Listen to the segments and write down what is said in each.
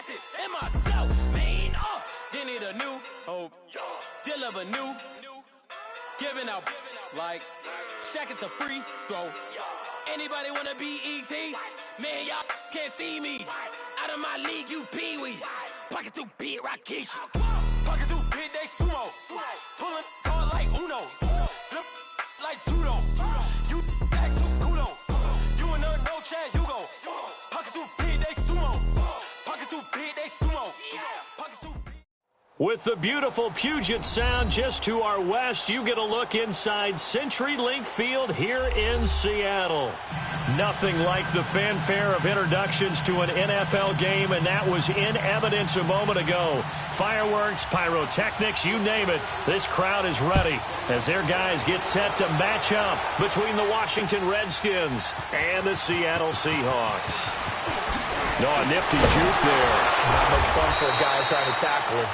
Texas and myself, man, they need a new hope. Deliver new, giving out like Shaq at the free throw. Anybody wanna be ET? Man, y'all can't see me. Out of my league, you pee-wee. Pocket through beat, Rakesh. Pocket through big, they sumo. Pulling card like Uno. Flip like judo. You back to kudo. You in there, no chance, you go. Pocket through big, they sumo. Pocket through big, they sumo. Pocket through big. With the beautiful Puget Sound just to our west, you get a look inside CenturyLink Field here in Seattle. Nothing like the fanfare of introductions to an NFL game, and that was in evidence a moment ago. Fireworks, pyrotechnics, you name it. This crowd is ready as their guys get set to match up between the Washington Redskins and the Seattle Seahawks. No, a nifty juke there. Not much fun for a guy trying to tackle him.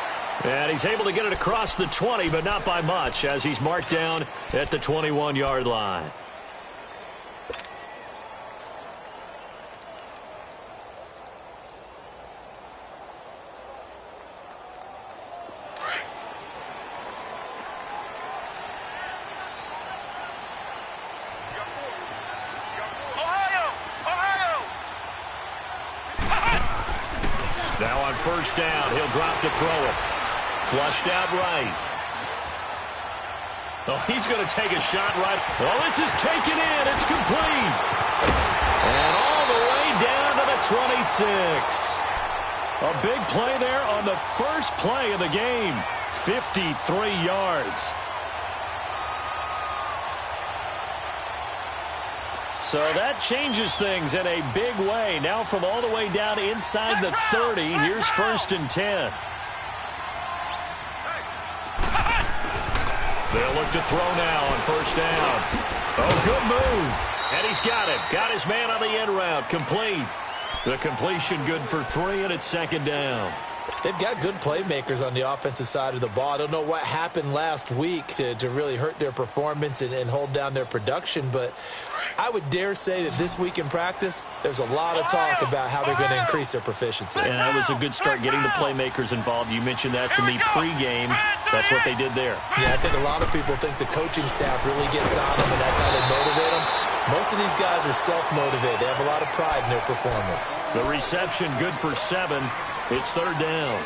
And he's able to get it across the 20, but not by much, as he's marked down at the 21-yard line. Now on first down, he'll drop to throw it. Flushed out right. Oh, he's going to take a shot right. Oh, this is taken in. It's complete. And all the way down to the 26. A big play there on the first play of the game. 53 yards. So that changes things in a big way. Now from all the way down inside the 30, here's 1st and 10. They'll look to throw now on first down. Oh, good move. And he's got it. Got his man on the end route. Complete. The completion good for 3, and it's 2nd down. They've got good playmakers on the offensive side of the ball. I don't know what happened last week to really hurt their performance and hold down their production, but I would dare say that this week in practice, there's a lot of talk about how they're going to increase their proficiency. And that was a good start getting the playmakers involved. You mentioned that to me pregame. That's what they did there. Yeah, I think a lot of people think the coaching staff really gets on them, and that's how they motivate them. Most of these guys are self-motivated. They have a lot of pride in their performance. The reception good for 7. It's 3rd down.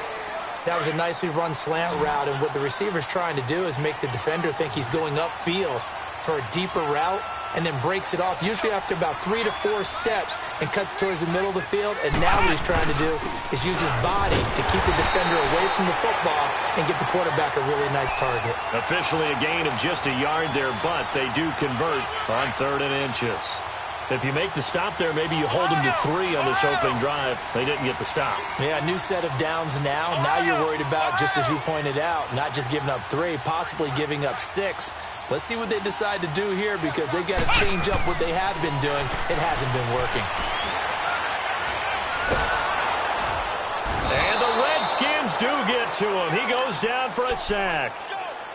That was a nicely run slant route, and what the receiver's trying to do is make the defender think he's going upfield for a deeper route, and then breaks it off, usually after about 3 to 4 steps, and cuts towards the middle of the field. And now what he's trying to do is use his body to keep the defender away from the football and get the quarterback a really nice target. Officially a gain of just a yard there, but they do convert on 3rd and inches. If you make the stop there, maybe you hold them to 3 on this opening drive. They didn't get the stop. Yeah, new set of downs now. Now you're worried about, just as you pointed out, not just giving up 3, possibly giving up 6. Let's see what they decide to do here, because they've got to change up what they have been doing. It hasn't been working. And the Redskins do get to him. He goes down for a sack.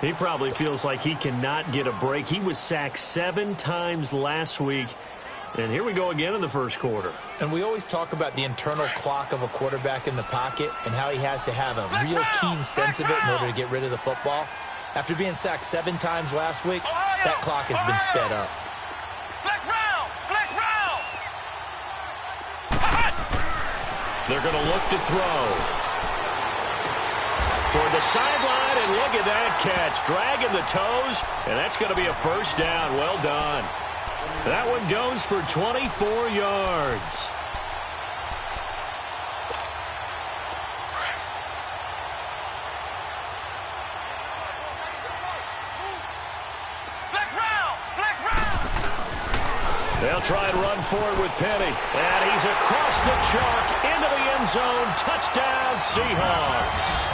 He probably feels like he cannot get a break. He was sacked 7 times last week. And here we go again in the first quarter. And we always talk about the internal clock of a quarterback in the pocket and how he has to have a real keen sense of it in order to get rid of the football. After being sacked 7 times last week, that clock has been sped up. They're going to look to throw. Toward the sideline, and look at that catch. Dragging the toes, and that's going to be a first down. Well done. That one goes for 24 yards. They'll try and run forward with Penny. And he's across the chalk into the end zone. Touchdown, Seahawks.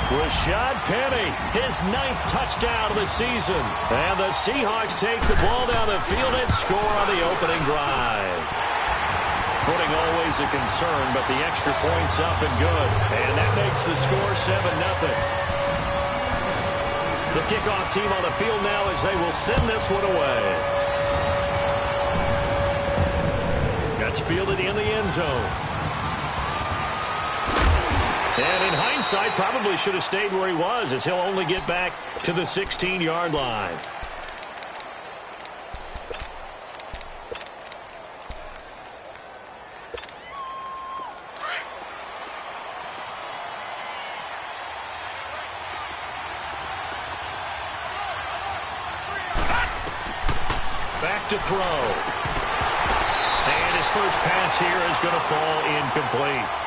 Rashad Penny, his 9th touchdown of the season. And the Seahawks take the ball down the field and score on the opening drive. Footing always a concern, but the extra point's up and good. And that makes the score 7-0. The kickoff team on the field now as they will send this one away. That's fielded in the end zone. hindsight, probably should have stayed where he was, as he'll only get back to the 16-yard line. Back to throw. And his first pass here is going to fall incomplete.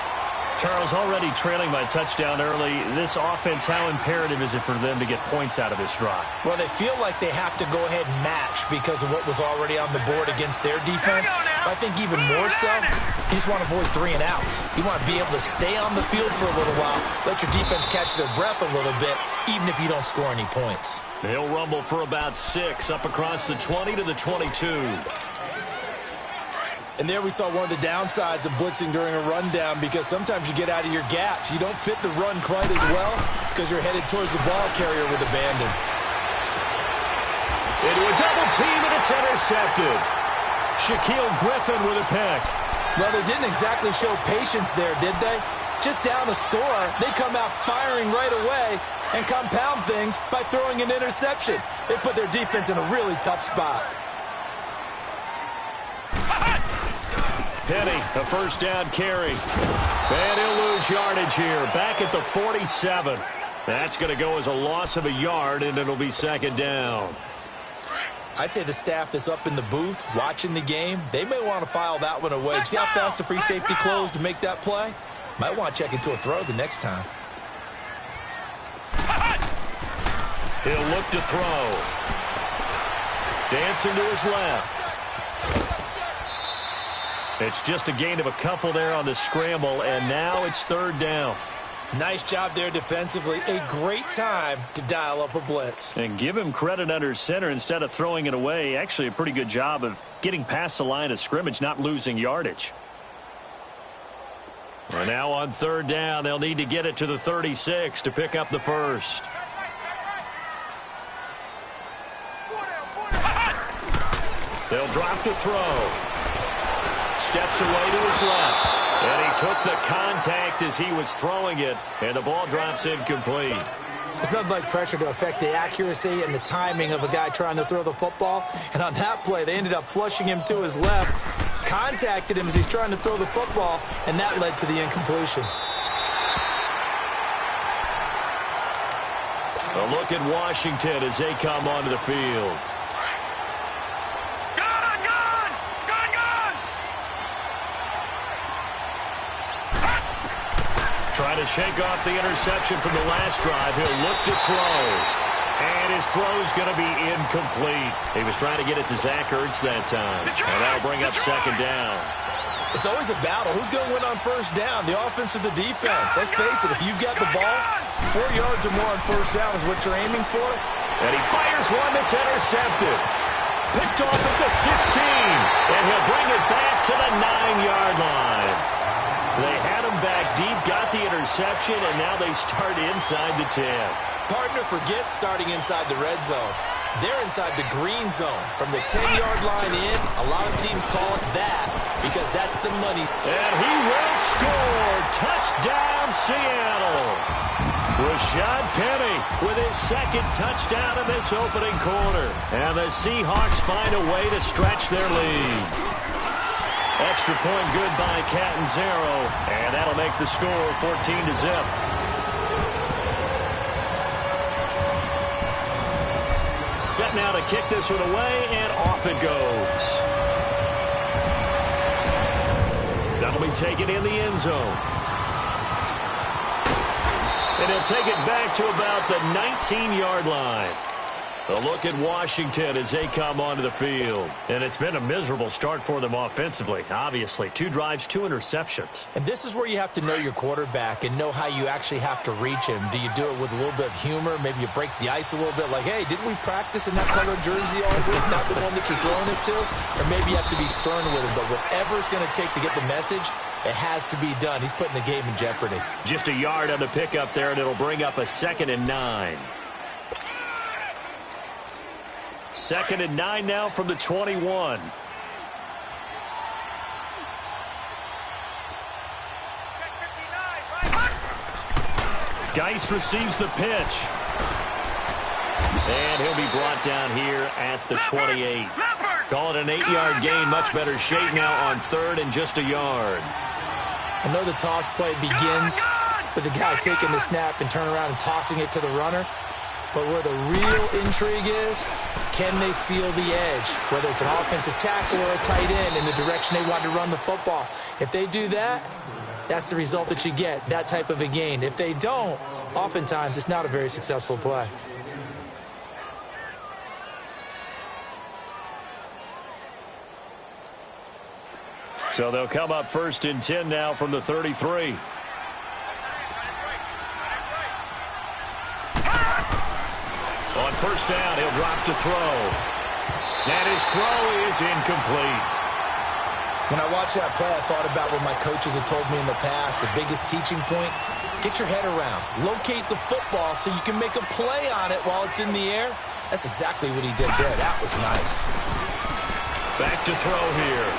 Charles, already trailing by touchdown early. This offense, how imperative is it for them to get points out of this drive? Well, they feel like they have to go ahead and match because of what was already on the board against their defense. But I think even more so, you just want to avoid 3 and outs. You want to be able to stay on the field for a little while, let your defense catch their breath a little bit, even if you don't score any points. They'll rumble for about 6 up across the 20 to the 22. And there we saw one of the downsides of blitzing during a rundown, because sometimes you get out of your gaps. You don't fit the run quite as well because you're headed towards the ball carrier with abandon. Into a double team, and it's intercepted. Shaquille Griffin with a pick. Well, they didn't exactly show patience there, did they? Just down a score, they come out firing right away and compound things by throwing an interception. They put their defense in a really tough spot. Penny, a first down carry. And he'll lose yardage here. Back at the 47. That's going to go as a loss of a yard, and it'll be second down. I'd say the staff that's up in the booth watching the game, they may want to file that one away. See how fast the free safety closed to make that play? Might want to check into a throw the next time. He'll look to throw. Dancing to his left. It's just a gain of a couple there on the scramble, and now it's third down. Nice job there defensively. A great time to dial up a blitz. And give him credit under center instead of throwing it away. Actually, a pretty good job of getting past the line of scrimmage, not losing yardage. And now on third down, they'll need to get it to the 36 to pick up the first. They'll drop to throw. Steps away to his left. And he took the contact as he was throwing it, and the ball drops incomplete. It's nothing like pressure to affect the accuracy and the timing of a guy trying to throw the football. And on that play, they ended up flushing him to his left, contacted him as he's trying to throw the football, and that led to the incompletion. A look at Washington as they come onto the field. Trying to shake off the interception from the last drive. He'll look to throw. And his throw's going to be incomplete. He was trying to get it to Zach Ertz that time. And that'll bring up second down. It's always a battle. Who's going to win on first down, the offense or the defense? Let's face it, if you've got the ball, 4 yards or more on first down is what you're aiming for. And he fires one that's intercepted. Picked off at the 16. And he'll bring it back to the 9-yard line. They had him back deep, got the interception, and now they start inside the 10. Partner forgets starting inside the red zone. They're inside the green zone. From the 10-yard line in, a lot of teams call it that because that's the money. And he will score. Touchdown, Seattle. Rashad Penny with his second touchdown in this opening quarter. And the Seahawks find a way to stretch their lead. Extra point good by Catanzaro, and that'll make the score 14-0. Set now to kick this one away, and off it goes. That'll be taken in the end zone. And he'll take it back to about the 19-yard line. A look at Washington as they come onto the field. And it's been a miserable start for them offensively, obviously. 2 drives, 2 interceptions. And this is where you have to know your quarterback and know how you actually have to reach him. Do you do it with a little bit of humor? Maybe you break the ice a little bit like, hey, didn't we practice in that color jersey all week, not the one that you're throwing it to? Or maybe you have to be stern with him. But whatever it's going to take to get the message, it has to be done. He's putting the game in jeopardy. Just a yard on the pickup there, and it'll bring up a 2nd and 9. 2nd and 9 now from the 21. Geis receives the pitch. And he'll be brought down here at the 28. Call it an 8-yard gain. Much better shape now on third and just a yard. I know the toss play begins with the guy taking the snap and turning around and tossing it to the runner. But where the real intrigue is, can they seal the edge? Whether it's an offensive tackle or a tight end in the direction they want to run the football. If they do that, that's the result that you get, that type of a gain. If they don't, oftentimes it's not a very successful play. So they'll come up first and 10 now from the 33. On first down, he'll drop to throw. And his throw is incomplete. When I watched that play, I thought about what my coaches had told me in the past. The biggest teaching point, get your head around. Locate the football so you can make a play on it while it's in the air. That's exactly what he did there. That was nice. Back to throw here.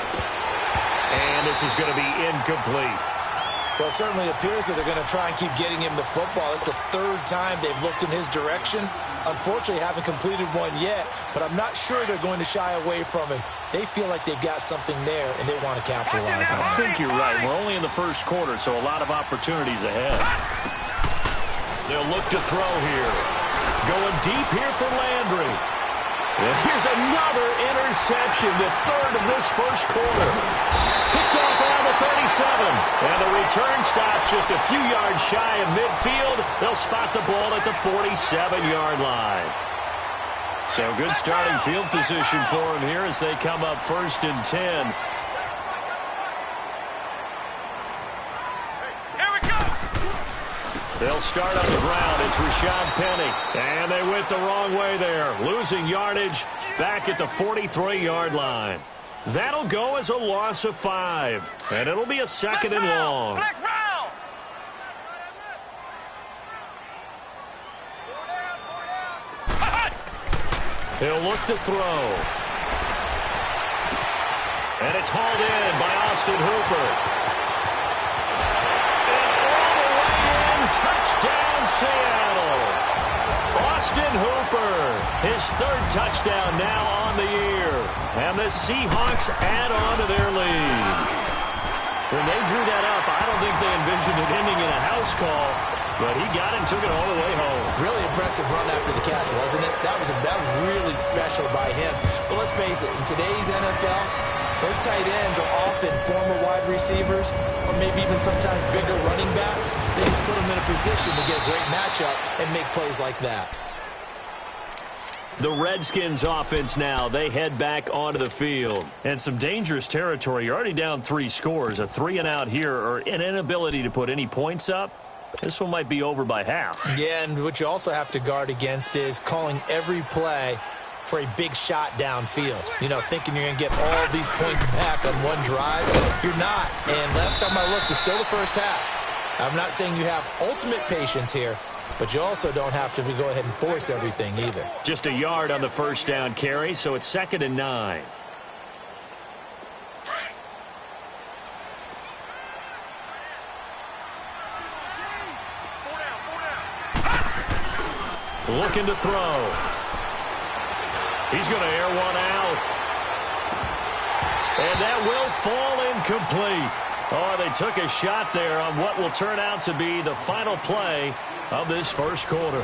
And this is going to be incomplete. Well, it certainly appears that they're going to try and keep getting him the football. It's the third time they've looked in his direction. Unfortunately, haven't completed one yet, but I'm not sure they're going to shy away from him. They feel like they've got something there, and they want to capitalize on it. I think you're right. We're only in the first quarter, so a lot of opportunities ahead. They'll look to throw here. Going deep here for Landry. And here's another interception, the third of this first quarter. Picked off around the 37. And the return stops just a few yards shy of midfield. They'll spot the ball at the 47-yard line. So good starting field position for them here as they come up first and 10. They'll start on the ground. It's Rashad Penny. And they went the wrong way there. Losing yardage back at the 43-yard line. That'll go as a loss of 5. And it'll be a second and long. He'll look to throw. And it's hauled in by Austin Hooper. Touchdown, Seattle. Austin Hooper, his third touchdown now on the year. And the Seahawks add on to their lead. When they drew that up, I don't think they envisioned it ending in a house call, but he got it and took it all the way home. Really impressive run after the catch, wasn't it? That was really special by him. But let's face it, in today's NFL, those tight ends are often former wide receivers or maybe even sometimes bigger running backs. They just put them in a position to get a great matchup and make plays like that. The Redskins offense now, they head back onto the field. And some dangerous territory. You're already down 3 scores. A 3-and-out here or an inability to put any points up. This one might be over by half. Yeah, and what you also have to guard against is calling every play for a big shot downfield. You know, thinking you're going to get all these points back on one drive. You're not. And last time I looked, it's still the first half. I'm not saying you have ultimate patience here, but you also don't have to go ahead and force everything either. Just a yard on the first down carry, so it's 2nd and 9. Looking to throw. He's going to air one out. And that will fall incomplete. Oh, they took a shot there on what will turn out to be the final play of this first quarter.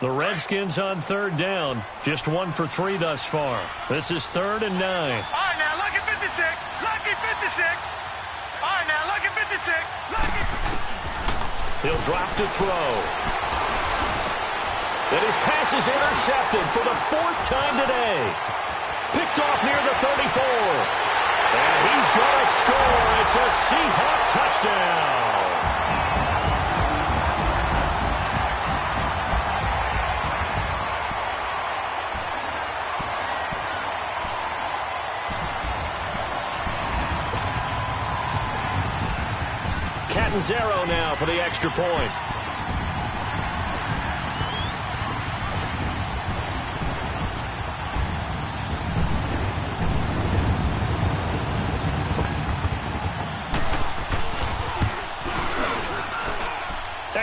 The Redskins on third down. Just 1 for 3 thus far. This is 3rd and 9. All right, now, look at 56. Lucky 56. All right, now, look at 56. Lucky. He'll drop to throw. And his pass is intercepted for the 4th time today. Picked off near the 34. And he's going to score. It's a Seahawk touchdown. Catanzaro now for the extra point.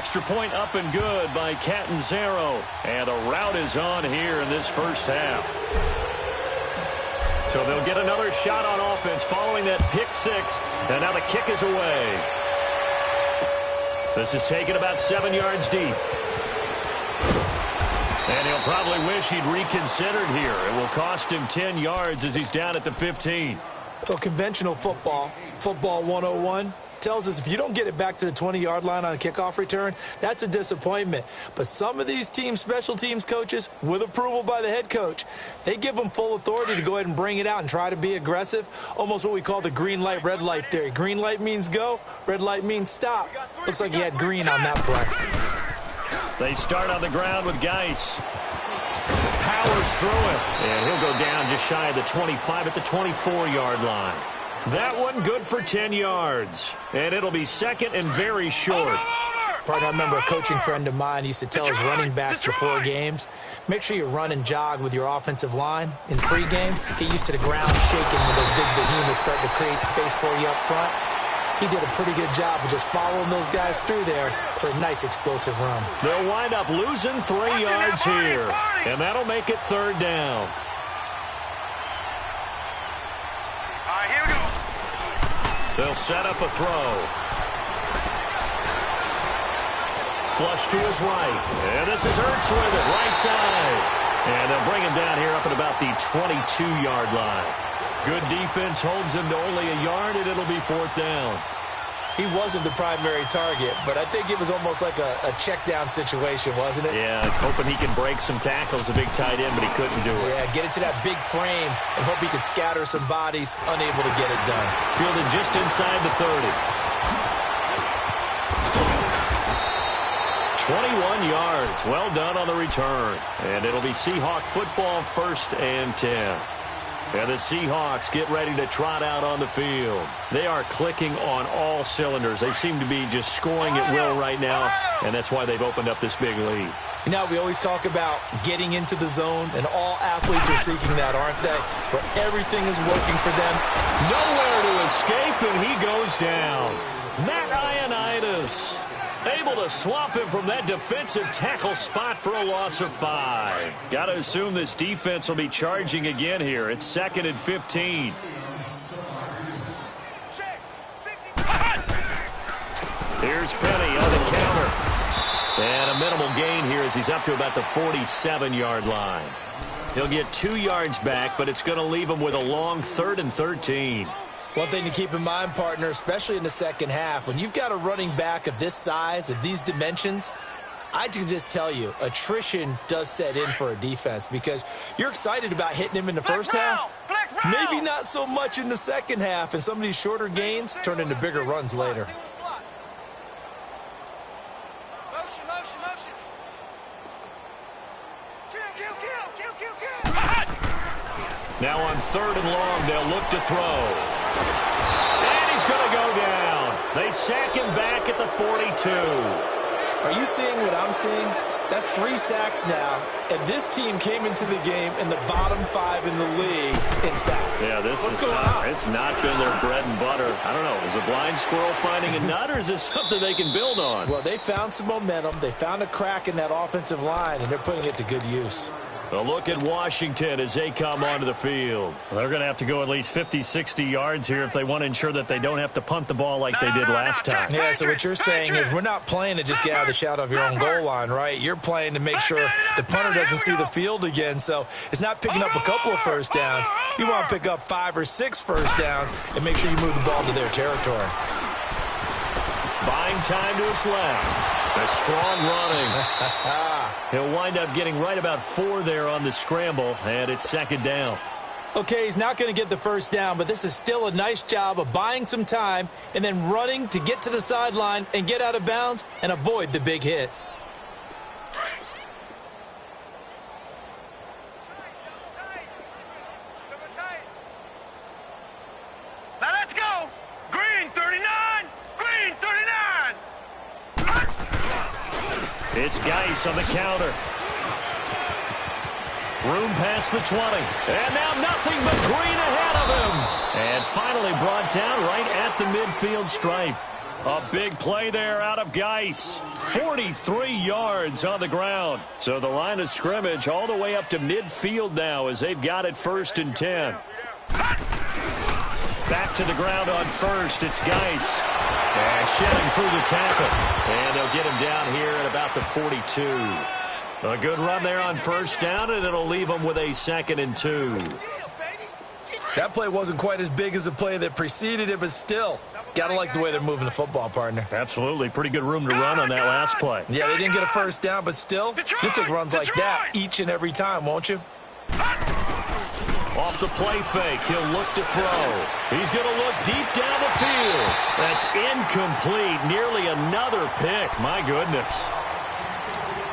Extra point up and good by Catanzaro. And a rout is on here in this first half. So they'll get another shot on offense following that pick six. And now the kick is away. This is taken about 7 yards deep. And he'll probably wish he'd reconsidered here. It will cost him 10 yards as he's down at the 15. Well, conventional football 101, tells us if you don't get it back to the 20-yard line on a kickoff return, that's a disappointment. But some of these teams, special teams coaches, with approval by the head coach, they give them full authority to go ahead and bring it out and try to be aggressive, almost what we call the green light, red light theory. Green light means go, red light means stop. Looks like he had green on that play. They start on the ground with Geis. Powers through it. And he'll go down just shy of the 25 at the 24-yard line. That one good for 10 yards. And it'll be second and very short. Partner, I remember a coaching friend of mine used to tell his running backs before games, make sure you run and jog with your offensive line in pregame. Get used to the ground shaking with those big behemoths starting to create space for you up front. He did a pretty good job of just following those guys through there for a nice explosive run. They'll wind up losing 3 yards here, and that'll make it third down. All right, here we go. They'll set up a throw. Flush to his right, and this is Ertz with it, right side. And they'll bring him down here up at about the 22-yard line. Good defense holds him to only a yard, and it'll be fourth down. He wasn't the primary target, but I think it was almost like a check-down situation, wasn't it? Yeah, hoping he can break some tackles, a big tight end, but he couldn't do it. Yeah, get it to that big frame and hope he can scatter some bodies, unable to get it done. Fielded just inside the 30. 21 yards. Well done on the return. And it'll be Seahawk football, 1st and 10. And the Seahawks get ready to trot out on the field. They are clicking on all cylinders. They seem to be just scoring at will right now, and that's why they've opened up this big lead. You know, we always talk about getting into the zone, and all athletes are seeking that, aren't they? Where everything is working for them. Nowhere to escape, and he goes down. Ioannidis able to swap him from that defensive tackle spot for a loss of 5. Got to assume this defense will be charging again here. It's 2nd and 15. Here's Penny on the counter. And a minimal gain here as he's up to about the 47-yard line. He'll get 2 yards back, but it's going to leave him with a long 3rd and 13. One thing to keep in mind, partner, especially in the second half, when you've got a running back of this size, of these dimensions, I can just tell you, attrition does set in for a defense because you're excited about hitting him in the first half. Maybe not so much in the second half, and some of these shorter gains turn into bigger runs later. Now on 3rd and long, they'll look to throw. And he's going to go down. They sack him back at the 42. Are you seeing what I'm seeing? That's 3 sacks now, and this team came into the game in the bottom 5 in the league in sacks. Yeah, What's going on? It's not been their bread and butter. I don't know. Is a blind squirrel finding a nut, or is this something they can build on? Well, they found some momentum. They found a crack in that offensive line, and they're putting it to good use. A look at Washington as they come onto the field. They're going to have to go at least 50, 60 yards here if they want to ensure that they don't have to punt the ball like they did last time. Yeah, so what you're saying is we're not playing to just get out of the shadow of your own goal line, right? You're playing to make sure the punter doesn't see the field again. So it's not picking up a couple of first downs. You want to pick up 5 or 6 first downs and make sure you move the ball to their territory. Buying time to his left. A strong running. He'll wind up getting right about 4 there on the scramble, and it's 2nd down. Okay, he's not going to get the first down, but this is still a nice job of buying some time and then running to get to the sideline and get out of bounds and avoid the big hit. Now let's go. Green 39. Green 39. It's Geis on the counter. Room past the 20. And now nothing but green ahead of him. And finally brought down right at the midfield stripe. A big play there out of Geis. 43 yards on the ground. So the line of scrimmage all the way up to midfield now as they've got it 1st and 10. Back to the ground on first. It's Geis. And shedding through the tackle. And they'll get him down here at about the 42. A good run there on 1st down, and it'll leave them with a 2nd and 2. That play wasn't quite as big as the play that preceded it, but still, gotta like the way they're moving the football, partner. Absolutely. Pretty good room to run on that last play. Yeah, they didn't get a 1st down, but still, you'll take runs like that each and every time, won't you? Off the play fake, he'll look to throw. He's going to look deep down the field. That's incomplete. Nearly another pick. My goodness.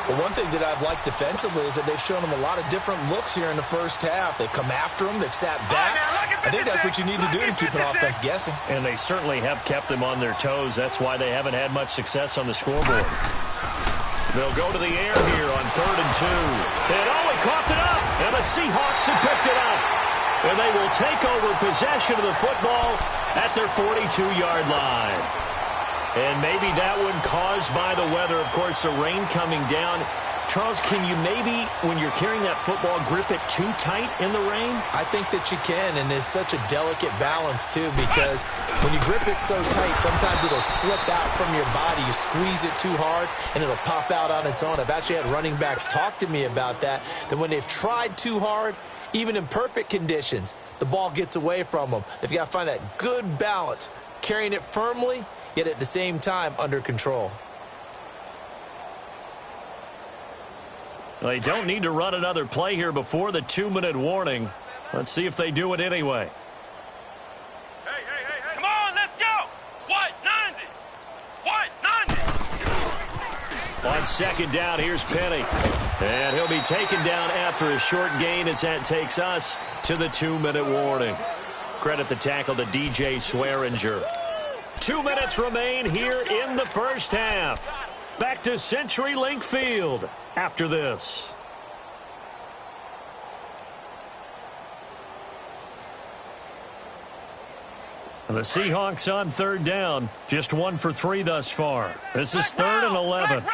Well, one thing that I've liked defensively is that they've shown them a lot of different looks here in the 1st half. They've come after them. They've sat back. I think that's what you need to do to keep an offense guessing. And they certainly have kept them on their toes. That's why they haven't had much success on the scoreboard. They'll go to the air here on 3rd and 2. And he coughed it up. And the Seahawks have picked it up. And they will take over possession of the football at their 42-yard line. And maybe that one caused by the weather. Of course, the rain coming down. Charles, can you maybe, when you're carrying that football, grip it too tight in the rain? I think that you can, and it's such a delicate balance, too, because when you grip it so tight, sometimes it'll slip out from your body. You squeeze it too hard, and it'll pop out on its own. I've actually had running backs talk to me about that when they've tried too hard, even in perfect conditions, the ball gets away from them. They've got to find that good balance, carrying it firmly, yet at the same time under control. They don't need to run another play here before the 2-minute warning. Let's see if they do it anyway. Hey. Come on, let's go. What? 90. What? 90. On 2nd down, here's Penny. And he'll be taken down after a short gain as that takes us to the 2-minute warning. Credit the tackle to DJ Swearinger. 2 minutes remain here in the 1st half. Back to CenturyLink Field after this. The Seahawks on 3rd down. Just 1 for 3 thus far. This is 3rd and 11. Flex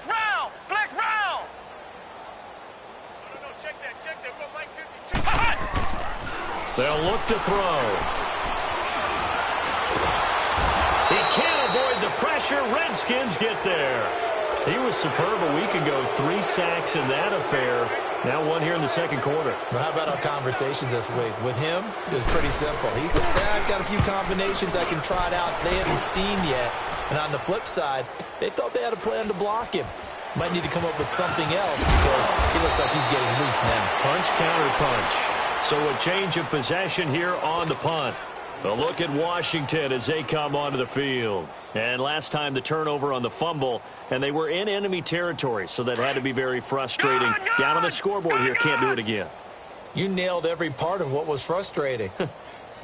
round. No, check that. We're Mike 52. They'll look to throw. He can't avoid the pressure. Redskins get there. He was superb a week ago. 3 sacks in that affair. Now 1 here in the 2nd quarter. Well, how about our conversations this week? With him, it was pretty simple. He said, I've got a few combinations I can try it out they haven't seen yet. And on the flip side, they thought they had a plan to block him. Might need to come up with something else because he looks like he's getting loose now. Punch, counter punch. So a change of possession here on the punt. A look at Washington as they come onto the field. And last time the turnover on the fumble, and they were in enemy territory, so that had to be very frustrating. Down on the scoreboard here, can't do it again. You nailed every part of what was frustrating.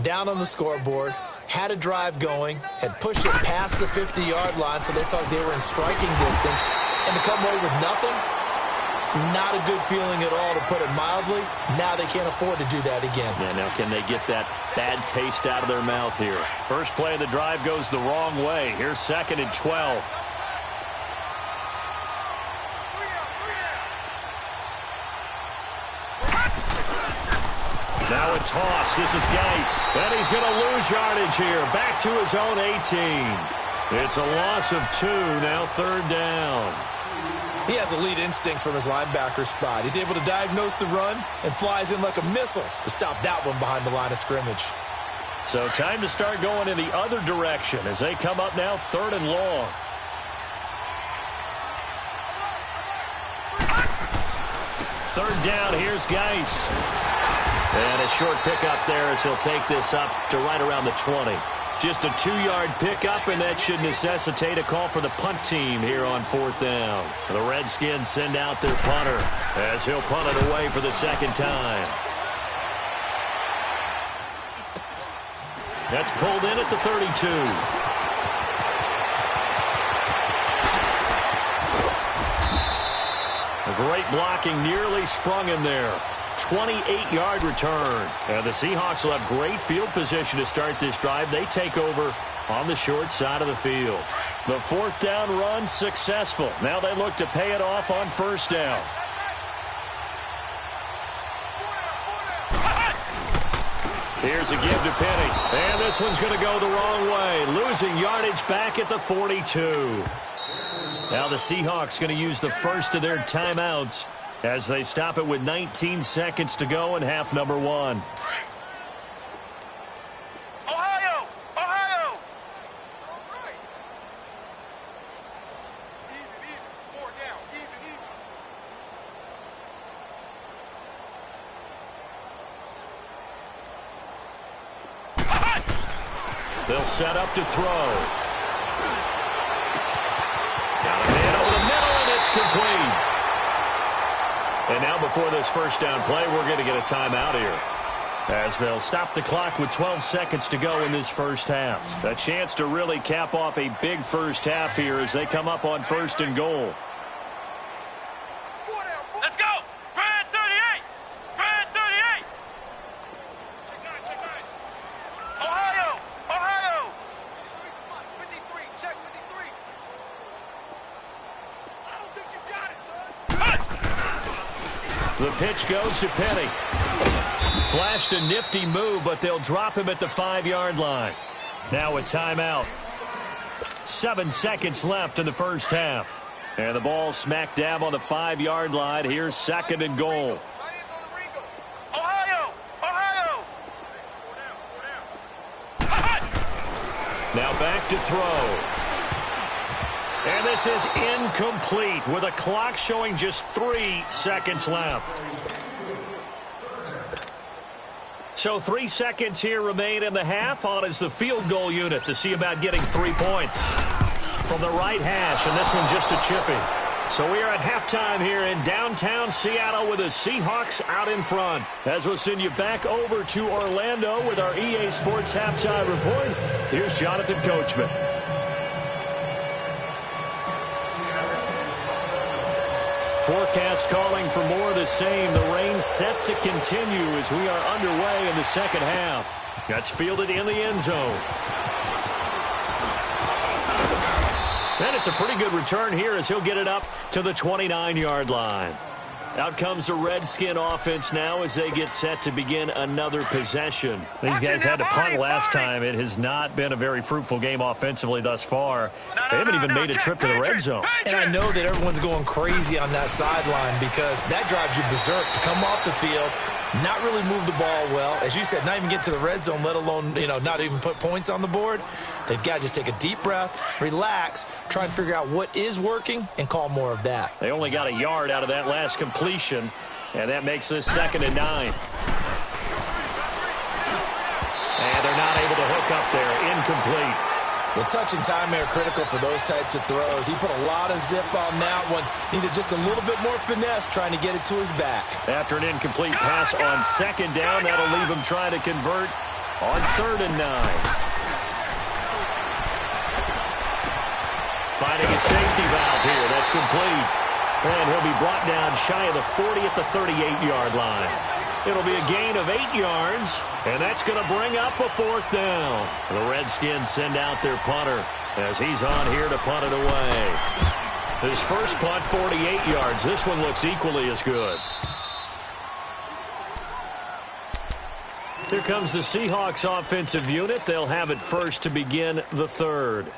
Down on the scoreboard, had a drive going, had pushed it past the 50-yard line, so they thought they were in striking distance, and to come away with nothing, not a good feeling at all, to put it mildly. Now they can't afford to do that again. Yeah, now can they get that bad taste out of their mouth here? First play of the drive goes the wrong way. Here's 2nd and 12. Now a toss. This is Geis. And he's going to lose yardage here. Back to his own 18. It's a loss of 2. Now 3rd down. He has elite instincts from his linebacker spot. He's able to diagnose the run and flies in like a missile to stop that one behind the line of scrimmage. So time to start going in the other direction as they come up now 3rd and long. Third down, here's Geis. And a short pickup there as he'll take this up to right around the 20. Just a 2-yard pickup, and that should necessitate a call for the punt team here on 4th down. The Redskins send out their punter as he'll punt it away for the 2nd time. That's pulled in at the 32. A great blocking, nearly sprung him there. 28-yard return. And the Seahawks will have great field position to start this drive. They take over on the short side of the field. The fourth down run successful. Now they look to pay it off on first down. Here's a give to Penny. And this one's going to go the wrong way. Losing yardage back at the 42. Now the Seahawks going to use the first of their timeouts as they stop it with 19 seconds to go in half number 1. Ohio! Ohio! Even. 4 down. Even. They'll set up to throw. Got a man over the middle, and it's complete. And now before this first down play, we're going to get a timeout here, as they'll stop the clock with 12 seconds to go in this first half. A chance to really cap off a big first half here as they come up on first and goal. Let's go! Brad 38! Brad 38! Check 9. Ohio! Ohio! 53, check 53. I don't think you got it, son. The pitch goes to Penny. Flashed a nifty move, but they'll drop him at the 5-yard line. Now a timeout. 7 seconds left in the first half. And the ball smack dab on the 5-yard line. Here's second and goal. Ohio! Ohio! Now back to throw. And this is incomplete with a clock showing just 3 seconds left. So 3 seconds here remain in the half. On is the field goal unit to see about getting 3 points from the right hash, and this one just a chippy. So we are at halftime here in downtown Seattle with the Seahawks out in front. As we'll send you back over to Orlando with our EA Sports Halftime Report, here's Jonathan Coachman. Forecast calling for more of the same. The rain set to continue as we are underway in the second half. That's fielded in the end zone. And it's a pretty good return here as he'll get it up to the 29-yard line. Out comes the Redskin offense now as they get set to begin another possession. These guys had to punt last time. It has not been a very fruitful game offensively thus far. They haven't even made a trip to the red zone. And I know that everyone's going crazy on that sideline because that drives you berserk to come off the field, not really move the ball well. As you said, not even get to the red zone, let alone, not even put points on the board. They've got to just take a deep breath, relax, try and figure out what is working, and call more of that. They only got a yard out of that last completion, and that makes this 2nd and 9. And they're not able to hook up there. Incomplete. Well, touch and time are critical for those types of throws. He put a lot of zip on that one. Needed just a little bit more finesse trying to get it to his back. After an incomplete pass on 2nd down, that'll leave him trying to convert on 3rd and 9. Finding a safety valve here. That's complete. And he'll be brought down shy of the 40 at the 38-yard line. It'll be a gain of 8 yards, and that's going to bring up a 4th down. The Redskins send out their punter as he's on here to punt it away. His first punt, 48 yards. This one looks equally as good. Here comes the Seahawks offensive unit. They'll have it first to begin the 3rd.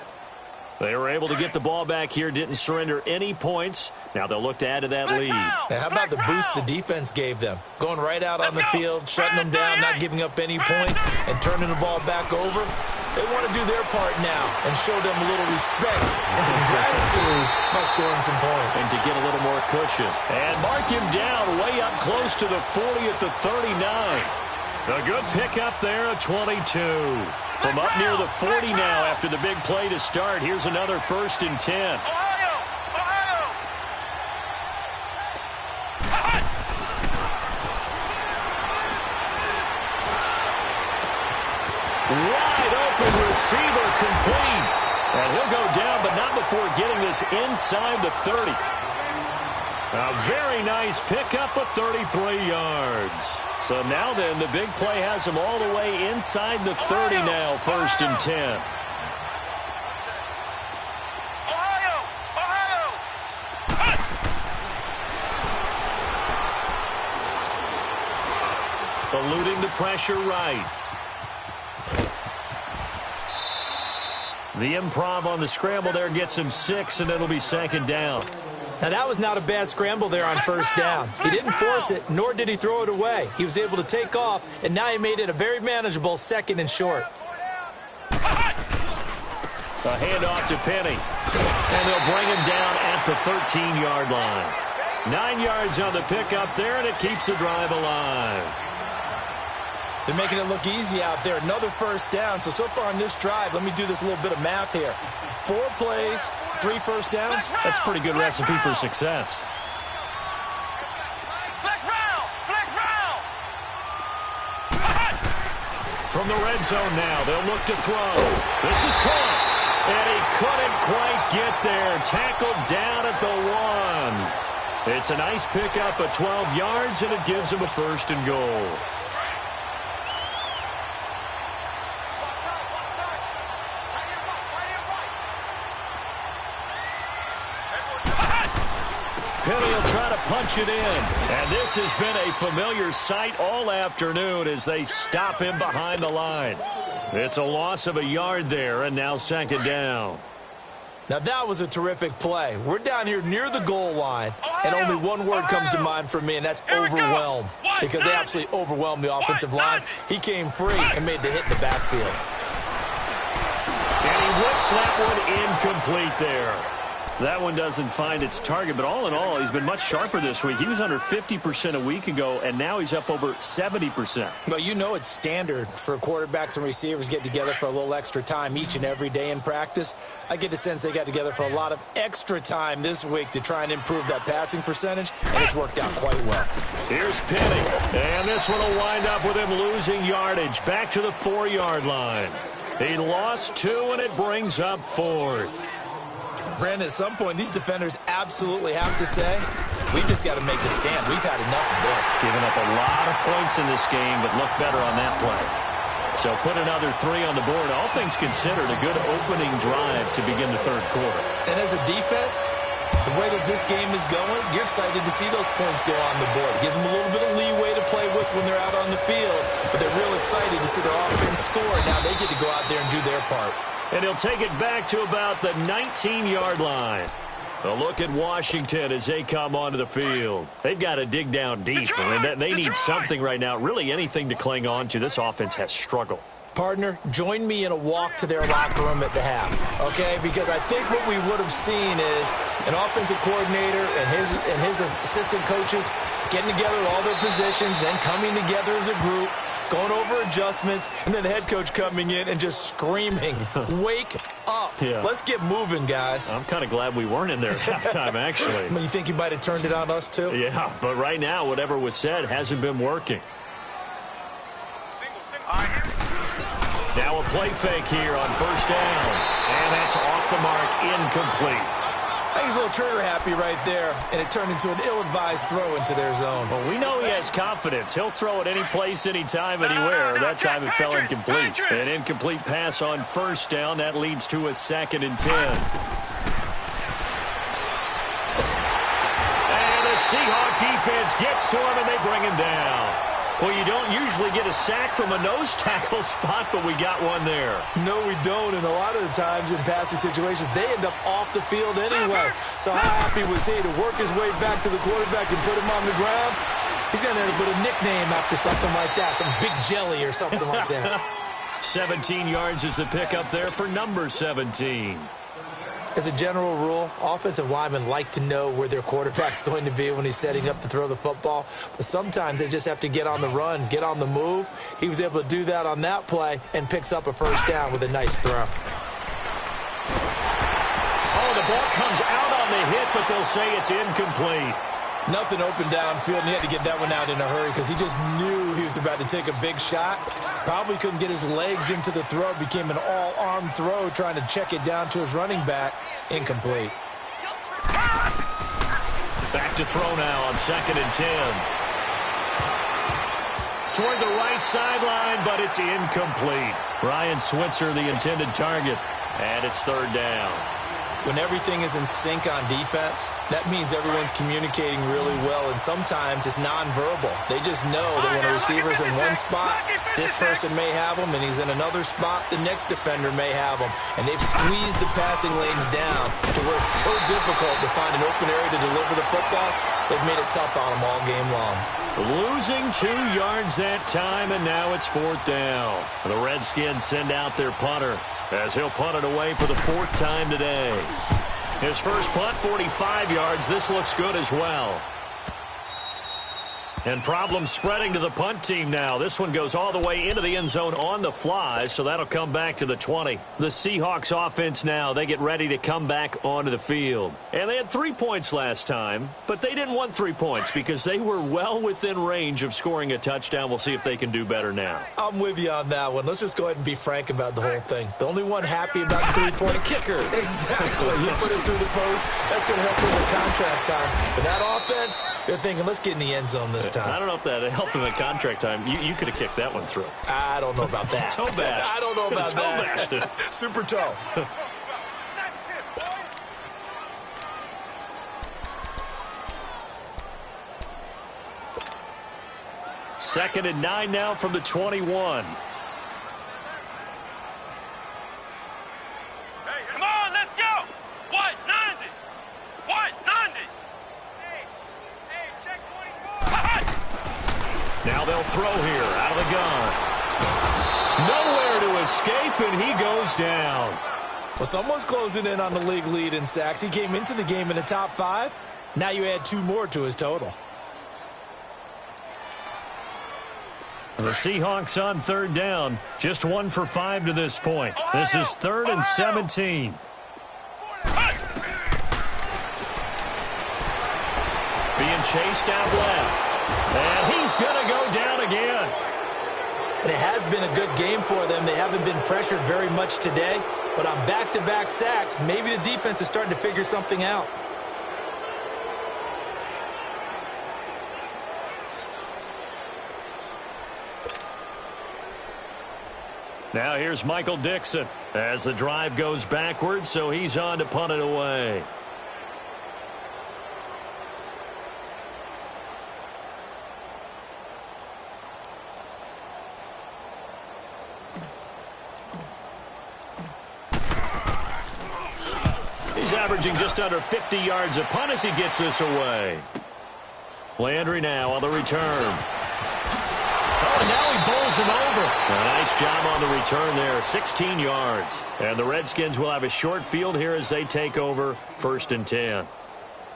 They were able to get the ball back here, didn't surrender any points. Now they'll look to add to that lead. Now, how about the boost the defense gave them? Going right out on the field, shutting them down, not giving up any points, and turning the ball back over. They want to do their part now and show them a little respect and some gratitude by scoring some points. And to get a little more cushion. And mark him down way up close to the 40 at the 39. A good pickup there at 22. From up near the 40 now after the big play to start. Here's another 1st and 10. Ohio! Ohio! Wide open receiver complete. And he'll go down, but not before getting this inside the 30. A very nice pickup of 33 yards. So now then, the big play has him all the way inside the 30 now, 1st and 10. Eluding the pressure right. The improv on the scramble there gets him 6, and it'll be 2nd down. Now, that was not a bad scramble there on 1st down. He didn't force it, nor did he throw it away. He was able to take off, and now he made it a very manageable 2nd and short. A handoff to Penny. And they'll bring him down at the 13-yard line. 9 yards on the pickup there, and it keeps the drive alive. They're making it look easy out there. Another 1st down. So far on this drive, let me do this little bit of math here. 4 plays, 3 1st downs. That's a pretty good recipe for success. From the red zone now, they'll look to throw. This is caught. And he couldn't quite get there. Tackled down at the 1. It's a nice pickup of 12 yards, and it gives him a 1st and goal. Penny will try to punch it in. And this has been a familiar sight all afternoon as they stop him behind the line. It's a loss of a yard there, and now 2nd down. Now, that was a terrific play. We're down here near the goal line, and only one word comes to mind for me, and that's overwhelmed, because they absolutely overwhelmed the offensive line. He came free and made the hit in the backfield. And he whips that one incomplete there. That one doesn't find its target, but all in all, he's been much sharper this week. He was under 50% a week ago, and now he's up over 70%. Well, you know it's standard for quarterbacks and receivers get together for a little extra time each and every day in practice. I get the sense they got together for a lot of extra time this week to try and improve that passing percentage, and it's worked out quite well. Here's Penny, and this one will wind up with him losing yardage back to the 4-yard line. He lost 2, and it brings up 4th. Brandon, at some point, these defenders absolutely have to say, we've just got to make a stand. We've had enough of this. Giving up a lot of points in this game, but look better on that play. So put another 3 on the board. All things considered, a good opening drive to begin the 3rd quarter. And as a defense, the way that this game is going, you're excited to see those points go on the board. It gives them a little bit of leeway to play with when they're out on the field, but they're real excited to see their offense score. Now they get to go out there and do their part. And he'll take it back to about the 19-yard line. A look at Washington as they come onto the field. They've got to dig down deep. I mean, they need something right now, really anything to cling on to. This offense has struggled. Partner, join me in a walk to their locker room at the half, okay? Because I think what we would have seen is an offensive coordinator and his assistant coaches getting together with all their positions, then coming together as a group, going over adjustments, and then the head coach coming in and just screaming, wake up. Yeah. Let's get moving, guys. I'm kind of glad we weren't in there at halftime, actually. You think he might have turned it on us, too? Yeah, but right now, whatever was said hasn't been working. Now a play fake here on 1st down. And that's off the mark, incomplete. I think he's a little trigger happy right there, and it turned into an ill-advised throw into their zone. Well, we know he has confidence. He'll throw it any place, anytime, anywhere. That time it fell incomplete. An incomplete pass on 1st down. That leads to a 2nd and 10. And the Seahawk defense gets to him, and they bring him down. Well, you don't usually get a sack from a nose tackle spot, but we got one there. No, we don't, and a lot of the times in passing situations, they end up off the field anyway. So how happy was he to work his way back to the quarterback and put him on the ground? He's going to end up with a nickname after something like that, some Big Jelly or something like that. 17 yards is the pickup there for number 17. As a general rule, offensive linemen like to know where their quarterback's going to be when he's setting up to throw the football. But sometimes they just have to get on the run, get on the move. He was able to do that on that play and picks up a 1st down with a nice throw. Oh, the ball comes out on the hit, but they'll say it's incomplete. Nothing open downfield, and he had to get that one out in a hurry because he just knew he was about to take a big shot. Probably couldn't get his legs into the throw. Became an all-arm throw trying to check it down to his running back. Incomplete. Back to throw now on 2nd and 10. Toward the right sideline, but it's incomplete. Ryan Switzer, the intended target, and it's 3rd down. When everything is in sync on defense, that means everyone's communicating really well, and sometimes it's nonverbal. They just know that when a receiver's in one spot, this person may have him, and he's in another spot, the next defender may have him. And they've squeezed the passing lanes down to where it's so difficult to find an open area to deliver the football. They've made it tough on them all game long. Losing 2 yards that time, and now it's 4th down. The Redskins send out their punter as he'll punt it away for the 4th time today. His first punt, 45 yards. This looks good as well. And problems spreading to the punt team now. This one goes all the way into the end zone on the fly, so that'll come back to the 20. The Seahawks offense now, they get ready to come back onto the field. And they had 3 points last time, but they didn't want 3 points because they were well within range of scoring a touchdown. We'll see if they can do better now. I'm with you on that one. Let's just go ahead and be frank about the whole thing. The only one happy about the 3-point kicker. Exactly. You put it through the post. That's going to help with the contract time. But that offense, they're thinking, let's get in the end zone this time. I don't know if that helped him at contract time. You could have kicked that one through. I don't know about that. Toe bash. I don't know about toe that. Bashed it. Super toe. Second and 9 now from the 21. Come on, let's go. What? 90. What? 90. Hey, check 24. Now they'll throw here out of the gun. Nowhere to escape, and he goes down. Well, someone's closing in on the league lead in sacks. He came into the game in the top 5. Now you add 2 more to his total. The Seahawks on 3rd down. Just 1 for 5 to this point. This is 3rd and 17. Being chased out left. And he's going to go down again. And it has been a good game for them. They haven't been pressured very much today. But on back-to-back sacks, maybe the defense is starting to figure something out. Now here's Michael Dixon as the drive goes backwards, so he's on to punt it away. He's averaging just under 50 yards a punt as he gets this away. Landry now on the return. Oh, now he bowls him over. A nice job on the return there, 16 yards. And the Redskins will have a short field here as they take over 1st and 10.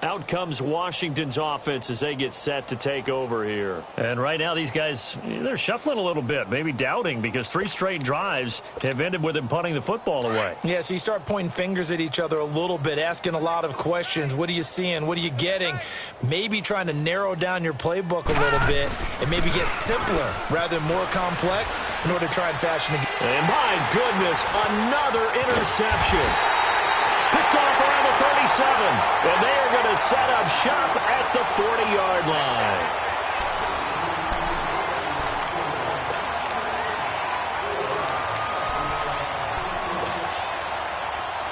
Out comes Washington's offense as they get set to take over here. And right now these guys, they're shuffling a little bit, maybe doubting, because 3 straight drives have ended with them punting the football away. Yeah, so you start pointing fingers at each other a little bit, asking a lot of questions. What are you seeing? What are you getting? Maybe trying to narrow down your playbook a little bit and maybe get simpler rather than more complex in order to try and fashion a game. And my goodness, another interception. Picked off around the 37, and they are going to set up shop at the 40-yard line.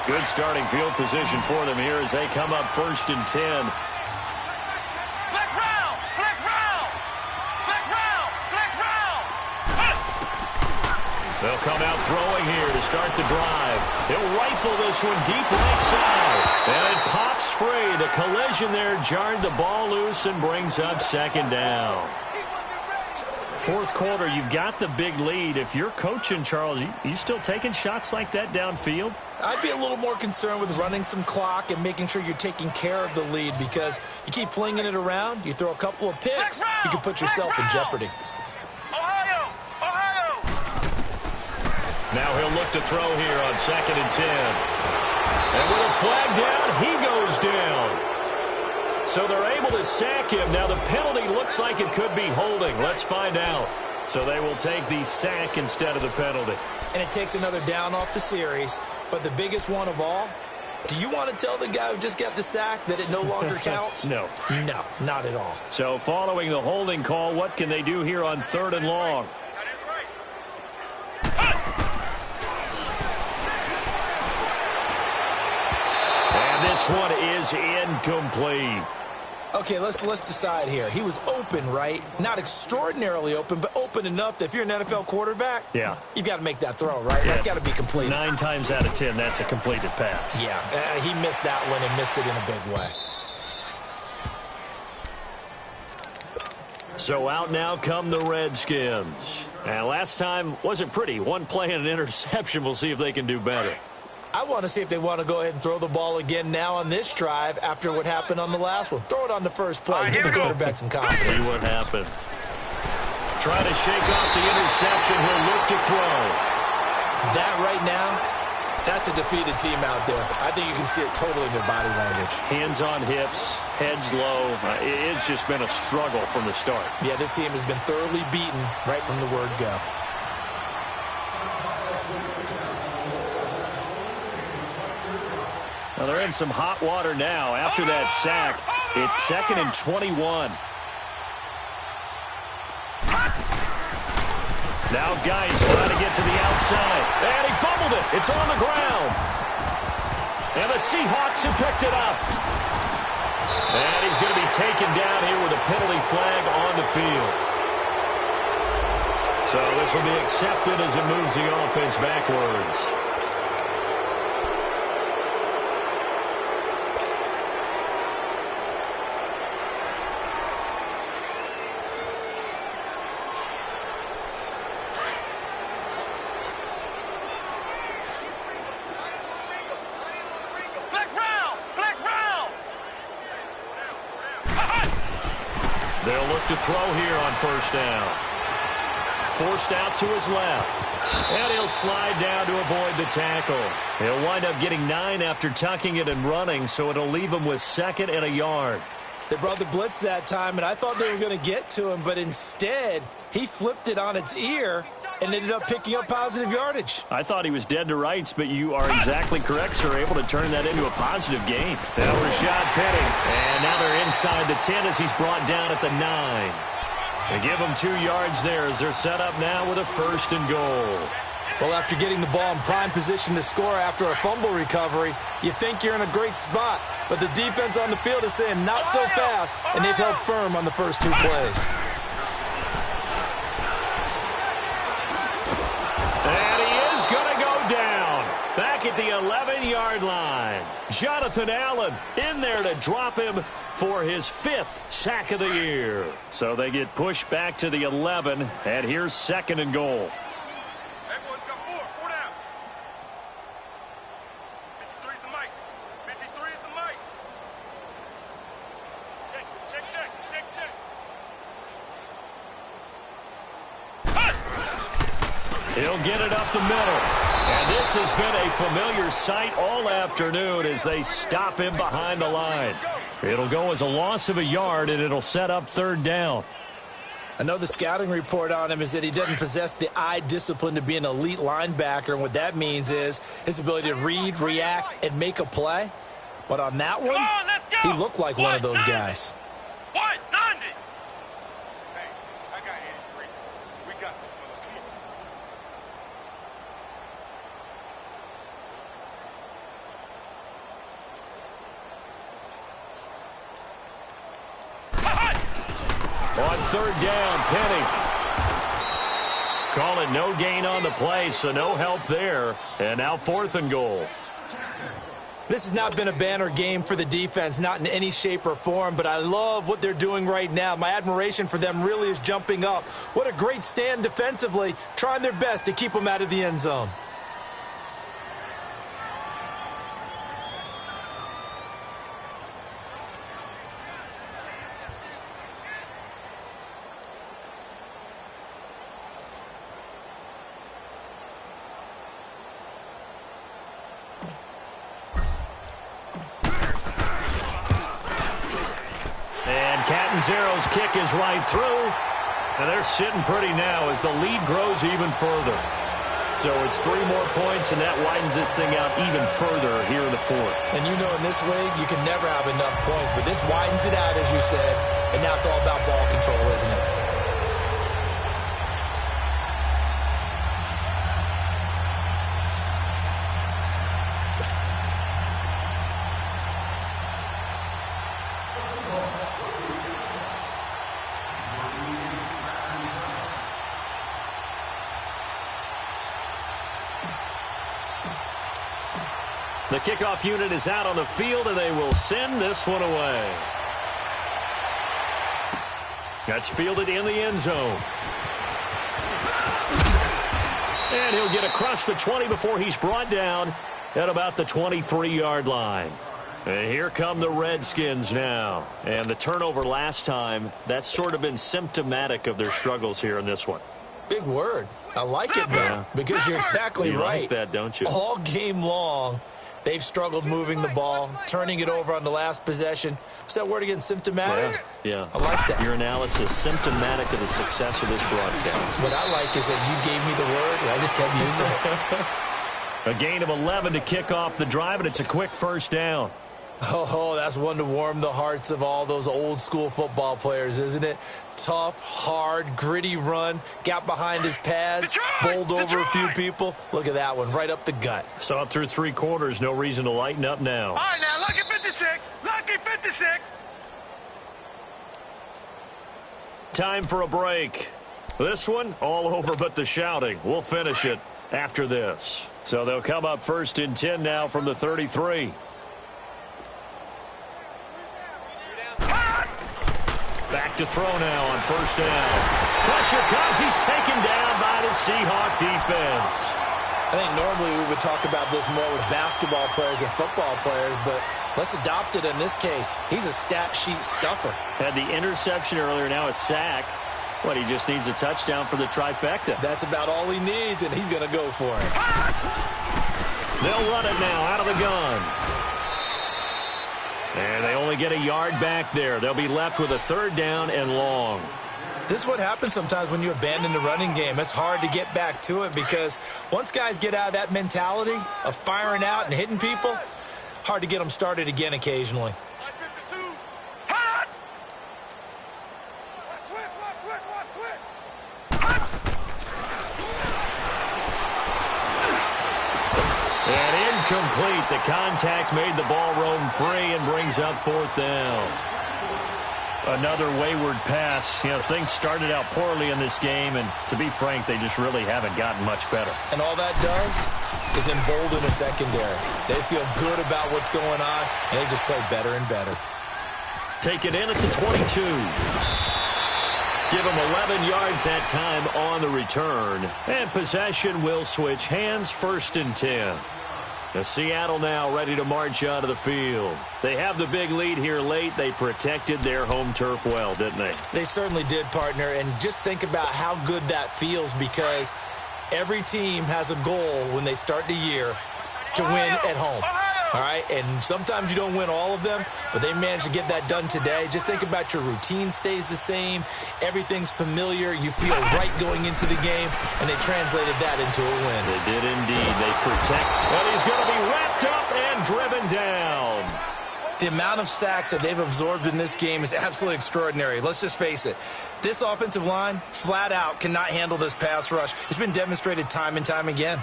Good starting field position for them here as they come up 1st and 10. They'll come out throwing here to start the drive. He'll rifle this one deep right side. And it pops free. The collision there jarred the ball loose and brings up 2nd down. 4th quarter, you've got the big lead. If you're coaching, Charles, you still taking shots like that downfield? I'd be a little more concerned with running some clock and making sure you're taking care of the lead, because you keep flinging it around, you throw a couple of picks, you can put yourself in jeopardy. Now he'll look to throw here on 2nd and 10. And with a flag down, he goes down. So they're able to sack him. Now the penalty looks like it could be holding. Let's find out. So they will take the sack instead of the penalty. And it takes another down off the series. But the biggest one of all, Do you want to tell the guy who just got the sack that it no longer counts? No. No, not at all. So following the holding call, what can they do here on 3rd and long? And this one is incomplete. Okay, let's decide here. He was open, right? Not extraordinarily open, but open enough that if you're an NFL quarterback, yeah, you've got to make that throw, right? Yeah. That's got to be complete. 9 times out of 10, that's a completed pass. Yeah, he missed that one and missed it in a big way. So out now come the Redskins. And last time wasn't pretty. One play and an interception. We'll see if they can do better. I want to see if they want to go ahead and throw the ball again now on this drive after what happened on the last one. Throw it on the first play. Give the quarterback some confidence. See what happens. Try to shake off the interception. He'll look to throw. That right now, that's a defeated team out there. I think you can see it totally in their body language. Hands on hips, heads low. It's just been a struggle from the start. Yeah, this team has been thoroughly beaten right from the word go. Well, they're in some hot water now. After that sack, it's 2nd and 21. Now Geis trying to get to the outside. And he fumbled it. It's on the ground. And the Seahawks have picked it up. And he's going to be taken down here with a penalty flag on the field. So this will be accepted as it moves the offense backwards. They'll look to throw here on 1st down. Forced out to his left. And he'll slide down to avoid the tackle. He'll wind up getting 9 after tucking it and running, so it'll leave him with 2nd and a yard. They brought the blitz that time, and I thought they were going to get to him, but instead he flipped it on its ear and ended up picking up positive yardage. I thought he was dead to rights, but you are exactly correct, sir. Able to turn that into a positive gain. Now Rashad Penny. And now they're inside the 10 as he's brought down at the 9. They give him 2 yards there as they're set up now with a 1st and goal. Well, after getting the ball in prime position to score after a fumble recovery, you think you're in a great spot. But the defense on the field is saying not so fast, and they've held firm on the first 2 plays. And he is going to go down back at the 11-yard line. Jonathan Allen in there to drop him for his 5th sack of the year. So they get pushed back to the 11, and here's 2nd and goal. He'll get it up the middle. And this has been a familiar sight all afternoon as they stop him behind the line. It'll go as a loss of a yard, and it'll set up 3rd down. I know the scouting report on him is that he doesn't possess the eye discipline to be an elite linebacker, and what that means is his ability to read, react, and make a play. But on that one, he looked like one of those guys. What? 90! Hey, I got 83. We got this, fellas. Come on. On 3rd down, Penny. Call it no gain on the play, so no help there. And now 4th and goal. This has not been a banner game for the defense, not in any shape or form, but I love what they're doing right now. My admiration for them really is jumping up. What a great stand defensively, trying their best to keep them out of the end zone. Zero's kick is right through. And they're sitting pretty now as the lead grows even further. So it's 3 more points, and that widens this thing out even further here in the fourth. And you know in this league, you can never have enough points, but this widens it out, as you said, and now it's all about ball control, isn't it? The kickoff unit is out on the field, and they will send this one away. That's fielded in the end zone. And he'll get across the 20 before he's brought down at about the 23-yard line. And here come the Redskins now. And the turnover last time, that's sort of been symptomatic of their struggles here in this one. Big word. I like it, though, because you're exactly right. You like that, don't you? All game long, they've struggled moving the ball, turning it over on the last possession. Is that word again, symptomatic? Yeah. I like that. Your analysis, symptomatic of the success of this broadcast. What I like is that you gave me the word, and I just kept using it. A gain of 11 to kick off the drive, and it's a quick first down. Oh, that's one to warm the hearts of all those old-school football players, isn't it? Tough, hard, gritty run, got behind his pads, bowled over a few people. Look at that one, right up the gut. Saw it through 3 quarters, no reason to lighten up now. All right, now, lucky 56, lucky 56. Time for a break. This one, all over but the shouting. We'll finish it after this. So they'll come up 1st and 10 now from the 33. Back to throw now on 1st down. Pressure comes. He's taken down by the Seahawk defense. I think normally we would talk about this more with basketball players and football players, but let's adopt it in this case. He's a stat sheet stuffer. Had the interception earlier, now a sack. What, he just needs a touchdown for the trifecta. That's about all he needs, and he's going to go for it. They'll run it now out of the gun. And they only get a yard back there. They'll be left with a 3rd down and long. This is what happens sometimes when you abandon the running game. It's hard to get back to it because once guys get out of that mentality of firing out and hitting people, hard to get them started again occasionally. And incomplete. The contact made the ball roam free and brings up 4th down. Another wayward pass. You know, things started out poorly in this game, and to be frank, they just really haven't gotten much better. And all that does is embolden the secondary. They feel good about what's going on, and they just play better and better. Take it in at the 22. Give them 11 yards that time on the return. And possession will switch hands, 1st and 10. The Seattle now ready to march onto the field. They have the big lead here late. They protected their home turf well, didn't they? They certainly did, partner. And just think about how good that feels because every team has a goal when they start the year to win at home. All right, and sometimes you don't win all of them, but they managed to get that done today. Just think about your routine stays the same. Everything's familiar. You feel right going into the game, and they translated that into a win. They did indeed. They protect. And he's going to be wrapped up and driven down. The amount of sacks that they've absorbed in this game is absolutely extraordinary. Let's just face it. This offensive line, flat out, cannot handle this pass rush. It's been demonstrated time and time again.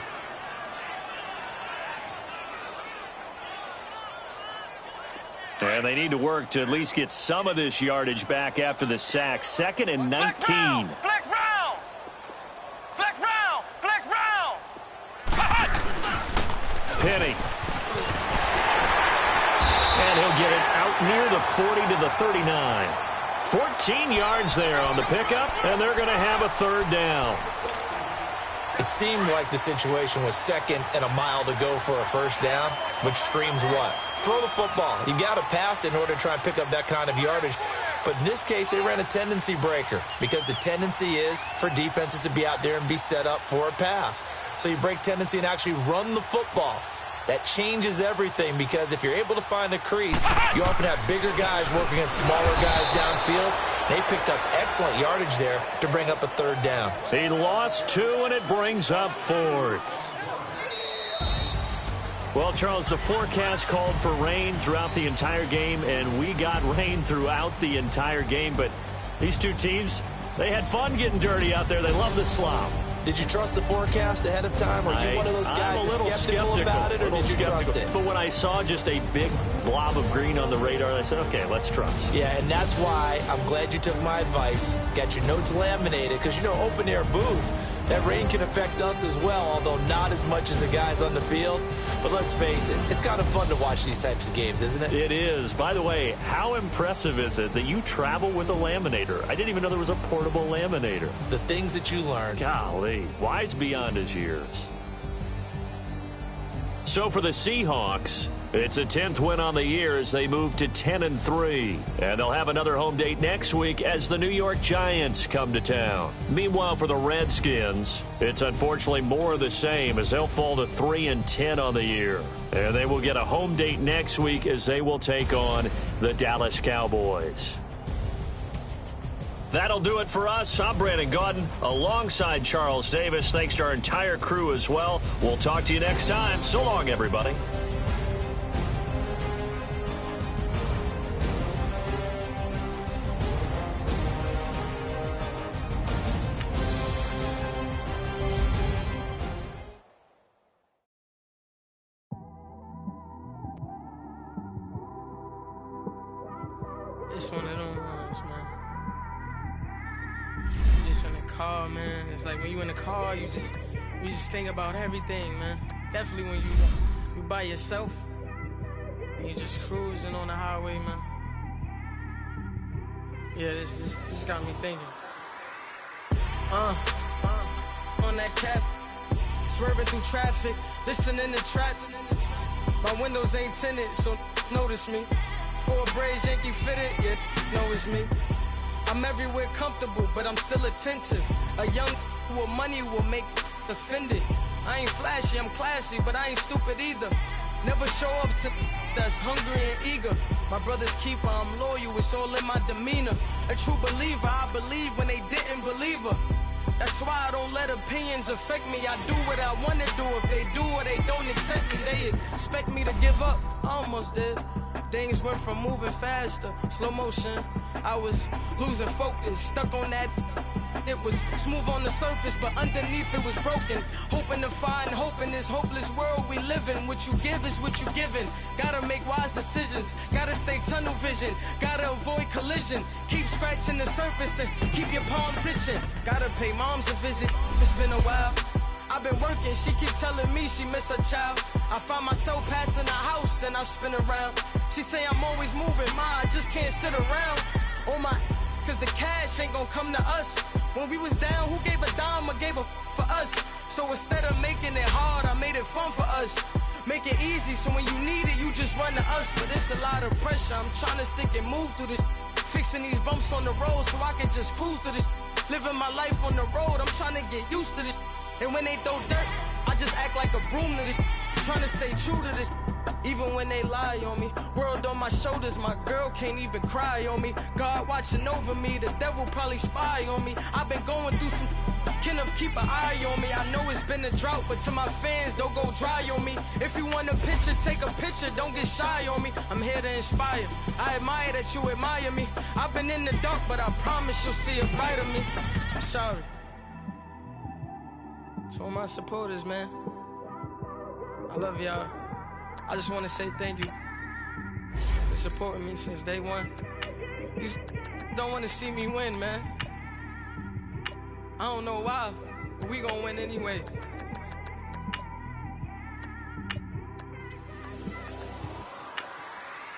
And they need to work to at least get some of this yardage back after the sack. 2nd and 19. Flex round! Flex round! Flex round! Penny. And he'll get it out near the 40 to the 39. 14 yards there on the pickup, and they're going to have a 3rd down. It seemed like the situation was 2nd and a mile to go for a 1st down, which screams what? Throw the football. You got to pass in order to try and pick up that kind of yardage. But in this case, they ran a tendency breaker because the tendency is for defenses to be out there and be set up for a pass. So you break tendency and actually run the football. That changes everything because if you're able to find a crease, you often have bigger guys working against smaller guys downfield, They picked up excellent yardage there to bring up a third down. He lost 2, and it brings up 4th. Well, Charles, the forecast called for rain throughout the entire game, and we got rain throughout the entire game. But these two teams, they had fun getting dirty out there. They love the slop. Did you trust the forecast ahead of time? Or are you one of those guys that's skeptical about it, or did you trust it? But when I saw just a big blob of green on the radar, I said, okay, let's trust. Yeah, and that's why I'm glad you took my advice. Got your notes laminated, because, you know, open-air booth, that rain can affect us as well, although not as much as the guys on the field. But let's face it, it's kind of fun to watch these types of games, isn't it? It is. By the way, how impressive is it that you travel with a laminator? I didn't even know there was a portable laminator. The things that you learn. Golly, wise beyond his years. So for the Seahawks, it's a 10th win on the year as they move to 10-3. And they'll have another home date next week as the New York Giants come to town. Meanwhile, for the Redskins, it's unfortunately more of the same as they'll fall to 3-10 on the year. And they will get a home date next week as they will take on the Dallas Cowboys. That'll do it for us. I'm Brandon Gaudin alongside Charles Davis. Thanks to our entire crew as well. We'll talk to you next time. So long, everybody. It's one of them ones, man. Just in the car, man. It's like when you in the car, you just think about everything, man. Definitely when you by yourself and you just cruising on the highway, man. Yeah, this got me thinking. On that cap, swerving through traffic, listening to trap. My windows ain't tinted, so notice me. 4 braids, Yankee fitted, yeah, know it's me. I'm everywhere comfortable, but I'm still attentive. A young with money will make offended. I ain't flashy, I'm classy, but I ain't stupid either. Never show up to that's hungry and eager. My brother's keeper, I'm loyal, it's all in my demeanor. A true believer, I believe when they didn't believe her. That's why I don't let opinions affect me. I do what I want to do. If they do or they don't accept me, they expect me to give up. I almost did. Things went from moving faster, slow motion. I was losing focus, stuck on that. It was smooth on the surface, but underneath it was broken. Hoping to find hope in this hopeless world we live in. What you give is what you given. Gotta make wise decisions. Gotta stay tunnel vision. Gotta avoid collision. Keep scratching the surface and keep your palms itching. Gotta pay moms a visit. It's been a while. I've been working, she keep telling me she miss her child. I find myself passing the house, then I spin around. She say I'm always moving, I just can't sit around. Oh my, cause the cash ain't gonna come to us. When we was down, who gave a dime or gave a for us? So instead of making it hard, I made it fun for us. Make it easy, so when you need it, you just run to us. But it's a lot of pressure, I'm trying to stick and move through this. Fixing these bumps on the road so I can just cruise to this. Living my life on the road, I'm trying to get used to this. And when they throw dirt, I just act like a broom to this. Trying to stay true to this. Even when they lie on me. World on my shoulders, my girl can't even cry on me. God watching over me, the devil probably spy on me. I've been going through some Kenneth, keep an eye on me. I know it's been a drought, but to my fans, don't go dry on me. If you want a picture, take a picture, don't get shy on me. I'm here to inspire. I admire that you admire me. I've been in the dark, but I promise you'll see a bright of me. I'm sorry. To all my supporters, man. I love y'all. I just want to say thank you for supporting me since day one. You don't want to see me win, man. I don't know why, but we gonna win anyway.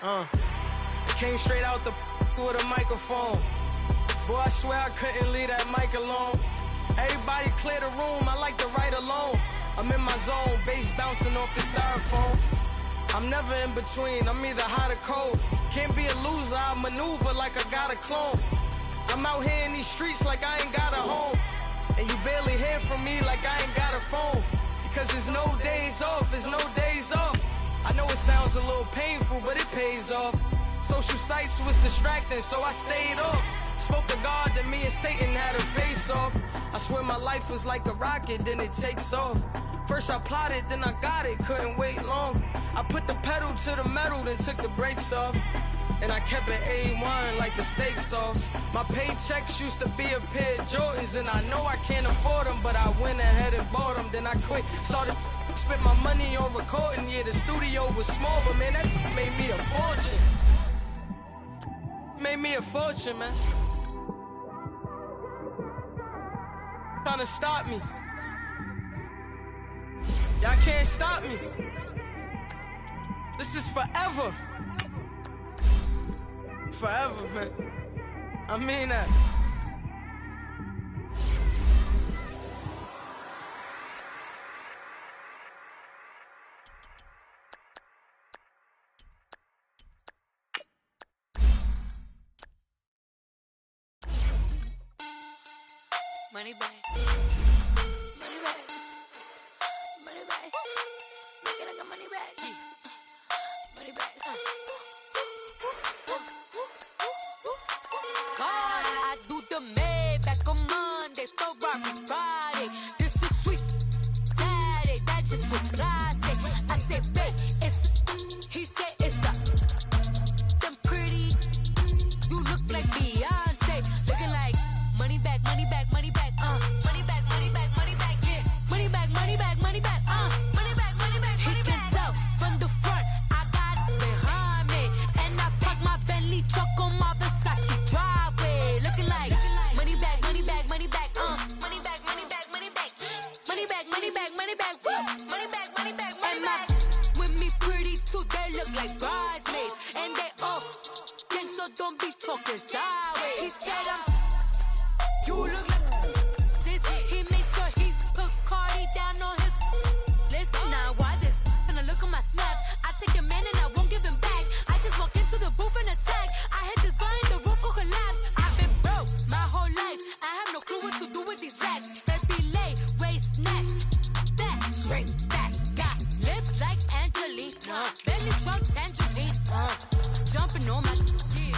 It came straight out the with a microphone. Boy, I swear I couldn't leave that mic alone. Everybody clear the room, I like to write alone. I'm in my zone, bass bouncing off the styrofoam. I'm never in between, I'm either hot or cold. Can't be a loser, I maneuver like I got a clone. I'm out here in these streets like I ain't got a home. And you barely hear from me like I ain't got a phone. Because there's no days off, there's no days off. I know it sounds a little painful, but it pays off. Social sites was distracting, so I stayed off. Spoke to God, then me and Satan had a face off. I swear my life was like a rocket, then it takes off. First I plotted, then I got it, couldn't wait long. I put the pedal to the metal, then took the brakes off. And I kept it A1 like the steak sauce. My paychecks used to be a pair of Jordans, and I know I can't afford them, but I went ahead and bought them. Then I quit, started, spent my money on recording. Yeah, the studio was small, but man, that made me a fortune. Made me a fortune, man. Trying to stop me. Y'all can't stop me. This is forever. Forever, man. I mean that. Money back. Money back. Money back. Make it like a money back. Money back. God, I do the Maybach on Monday, Ferrari Friday. This is sweet Saturday, that's just what I say. I say, babe, it's he said it's a them pretty. You look like Beyonce, looking like money back, money back, money back, money back, money back, money back, yeah, money back, money back, money back, money back, money back. He can tell from the front, I got it behind me, and I park my Bentley truck on my Versace driveway, looking like money back, money back, money back, money back, money back, money back, money back, money back, money back, money back, money back, money back. With me pretty too, they look like bridesmaids, and they all gang, so don't be talking sideways. He said you look like this. He made sure he put Cardi down on his list. Now why this? Gonna look at my snap. I take your man and I won't give him back. I just walk into the booth and attack. I hit this button, the roof will collapse. I've been broke my whole life. I have no clue what to do with these racks. That be lay, waist snatch, back, straight back. Got lips like Angelina, belly truck tangerine, jumping on my.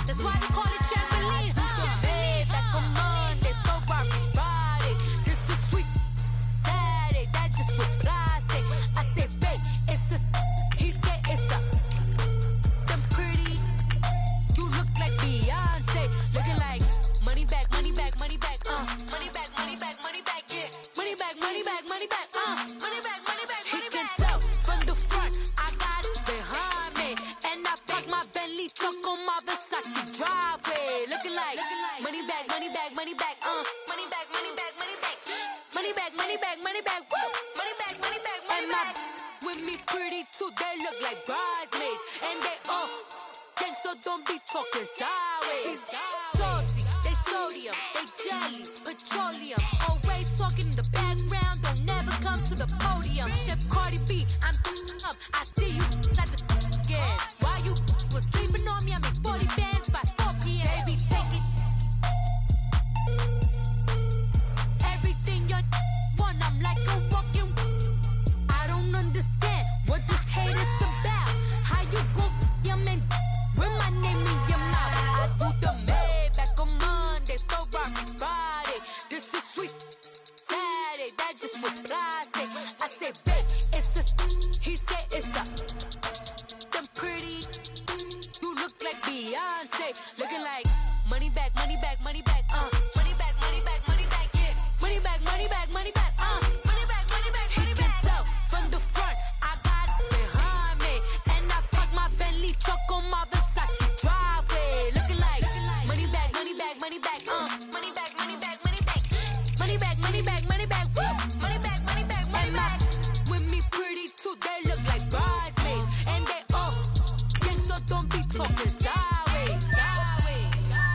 That's why they call it trampoline. Babe, back on Monday, Ferrari Friday. This is sweet Saturday, that's just what I say. I say, babe, it's a. He said it's a. Them pretty. You look like Beyonce, looking like money back, money back, money back, money back, money back, money back, yeah, money back, money back, money back, money back, money back. He can tell from the front, I got it behind me, and I park my Bentley truck on my Versace driveway, looking like money back, money back, money back, money back, money back, money back, money back, money back, money back, money back, money back, money back. With me pretty too, they look like bridesmaids, and they all gang, so don't be talking sideways. Salty, they sodium, they jelly, petroleum, always talking in the background, don't never come to the podium. Chef Cardi B, I'm up, I see you at the again. While you was sleeping on me, I make 40 bands by 4 p.m. Baby, take it. Everything you want, I'm like a walking. I don't understand what this hate is about. How you go, your man, with my name in your mouth. I do the Maybach on Monday, Ferrari Friday. This is sweet Saturday, that's just what I say. I say, babe, it's a. He said it's a. Them pretty. You look like Beyonce, looking like money back, money back, money back, money back, money back, money back, yeah, money back, money back, money back, money back, money back. He can tell from the front, I got it behind me, and I park my Bentley truck on my Versace driveway, looking like money back, money back, money back, money back, money back, money back, money back, money back, money back, money back, money back, money back. With me pretty too, they look like bridesmaids, and they all gang, so don't be talking sideways, sideways, sideways.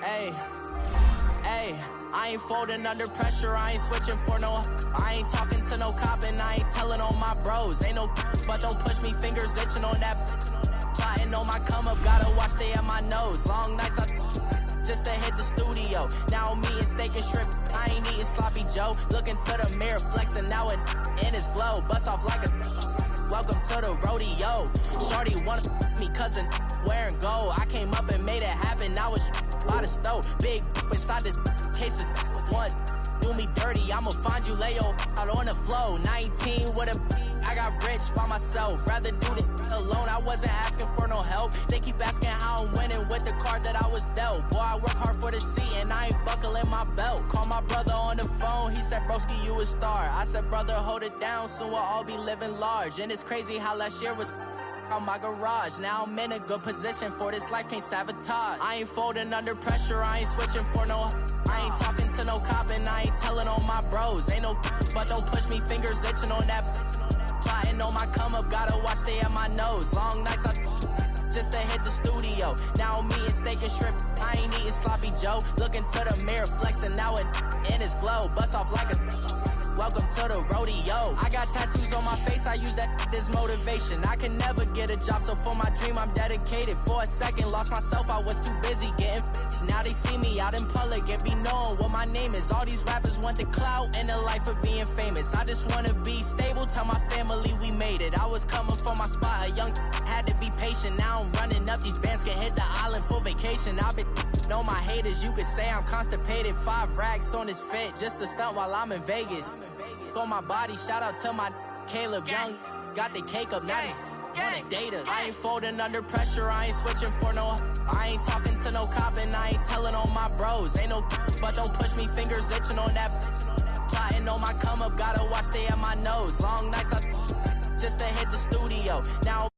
Hey, hey, I ain't folding under pressure, I ain't switching for no. I ain't talking to no cop and I ain't telling on my bros. Ain't no but don't push me, fingers itching on that. Plotting on my come up, gotta watch stay at my nose. Long nights I just to hit the studio. Now I'm eating steak and shrimp, I ain't eating sloppy Joe. Looking to the mirror, flexing now and in his glow. Bust off like a welcome to the rodeo. Shorty wanna me cousin wearing gold. I came up and made it happen, now it's by the stove. Big inside this cases once do me dirty, I'ma find you lay out on the floor. 19 with a I got rich by myself, rather do this alone. I wasn't asking for no help, they keep asking how I'm winning with the card that I was dealt. Boy, I work hard for the seat and I ain't buckling my belt. Call my brother on the phone, he said, broski, you a star. I said, brother, hold it down, soon we'll all be living large. And it's crazy how last year was on my garage. Now I'm in a good position for this life, can't sabotage. I ain't folding under pressure, I ain't switching for no. I ain't talking to no cop and I ain't telling on my bros. Ain't no but don't push me, fingers itching on that. Plotting on my come up, gotta watch stay at my nose. Long nights I just to hit the studio. Now I'm eating steak and shrimp, I ain't eating sloppy Joe. Looking to the mirror, flexing now and in his glow. Bust off like a welcome to the rodeo. I got tattoos on my face, I use that as motivation. I can never get a job, so for my dream I'm dedicated. For a second, lost myself, I was too busy getting busy. Now they see me out in public and be knowing what my name is. All these rappers want the clout and the life of being famous. I just wanna be stable, tell my family we made it. I was coming for my spot, a young had to be patient. Now I'm running up, these bands can hit the island for vacation. I've been know my haters, you could say I'm constipated. 5 racks on his fit, just to stunt while I'm in Vegas. On my body, shout out to my Caleb Young. Got the cake up, now these wanna date us. I ain't folding under pressure, I ain't switching for no. I ain't talking to no cop and I ain't telling on my bros. Ain't no but don't push me, fingers itching on that. Plotting on my come up, gotta watch stay at my nose. Long nights I just to hit the studio. Now